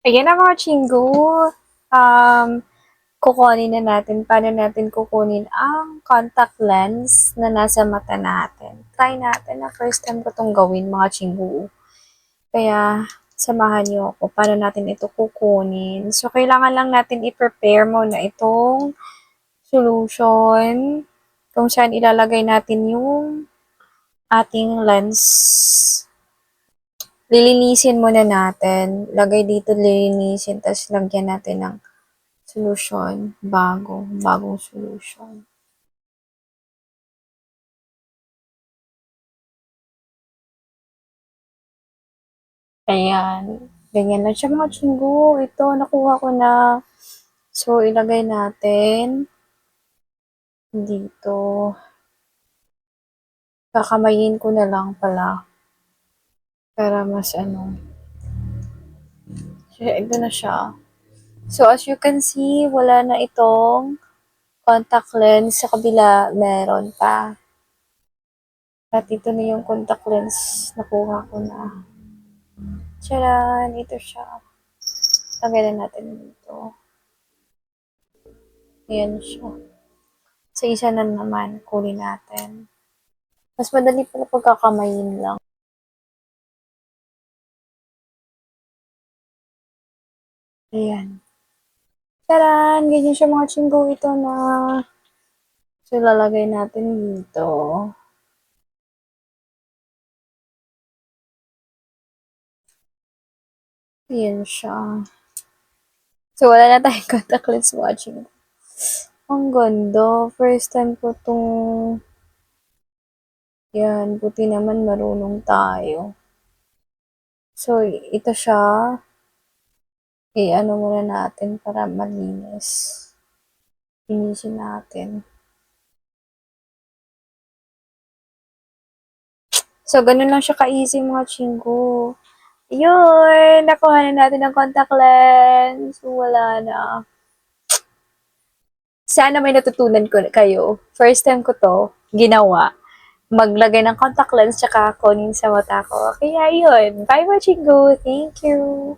Ayan na mga chinggo. Um, Kukunin na natin. Paano natin kukunin ang contact lens na nasa mata natin? Try natin na first time ko itong gawin mga chinggo. Kaya, samahan niyo ako. Paano natin ito kukunin? So, kailangan lang natin i-prepare muna itong solution kung saan ilalagay natin yung ating lens. Lilinisin muna natin. Lagay dito, lilinisin. Tapos lagyan natin ng solution. Bagong solution. Ayan. Ganyan lang siya mga chinggo. Ito, nakuha ko na. So, ilagay natin dito. Kakamayin ko na lang pala. Para mas ano. So, ito na siya. So, as you can see, wala na itong contact lens. Sa kabila, meron pa. At ito na yung contact lens. Nakuha ko na. Tcharan! Ito siya. Lagay na natin dito. Ayan siya. Sa isa na naman, kunin natin. Mas madali pala pagkakamayin lang. Ayan. Tcharan! Ganyan siya mga chinggo. Ito na. So, lalagay natin dito. Ayan siya. So, wala na tayong contact lens watching. Ang ganda. First time ko itong... Yan. Buti naman marunong tayo. So, ito siya. I-ano muna natin para malinis. Linisin natin. So, ganun lang siya ka-easy mga chinggo. Yun! Nakuha na natin ang contact lens. Wala na. Sana may natutunan ko kayo. First time ko to ginawa. Maglagay ng contact lens tsaka kunin sa mata ko. Kaya yun. Bye mga chinggo. Thank you.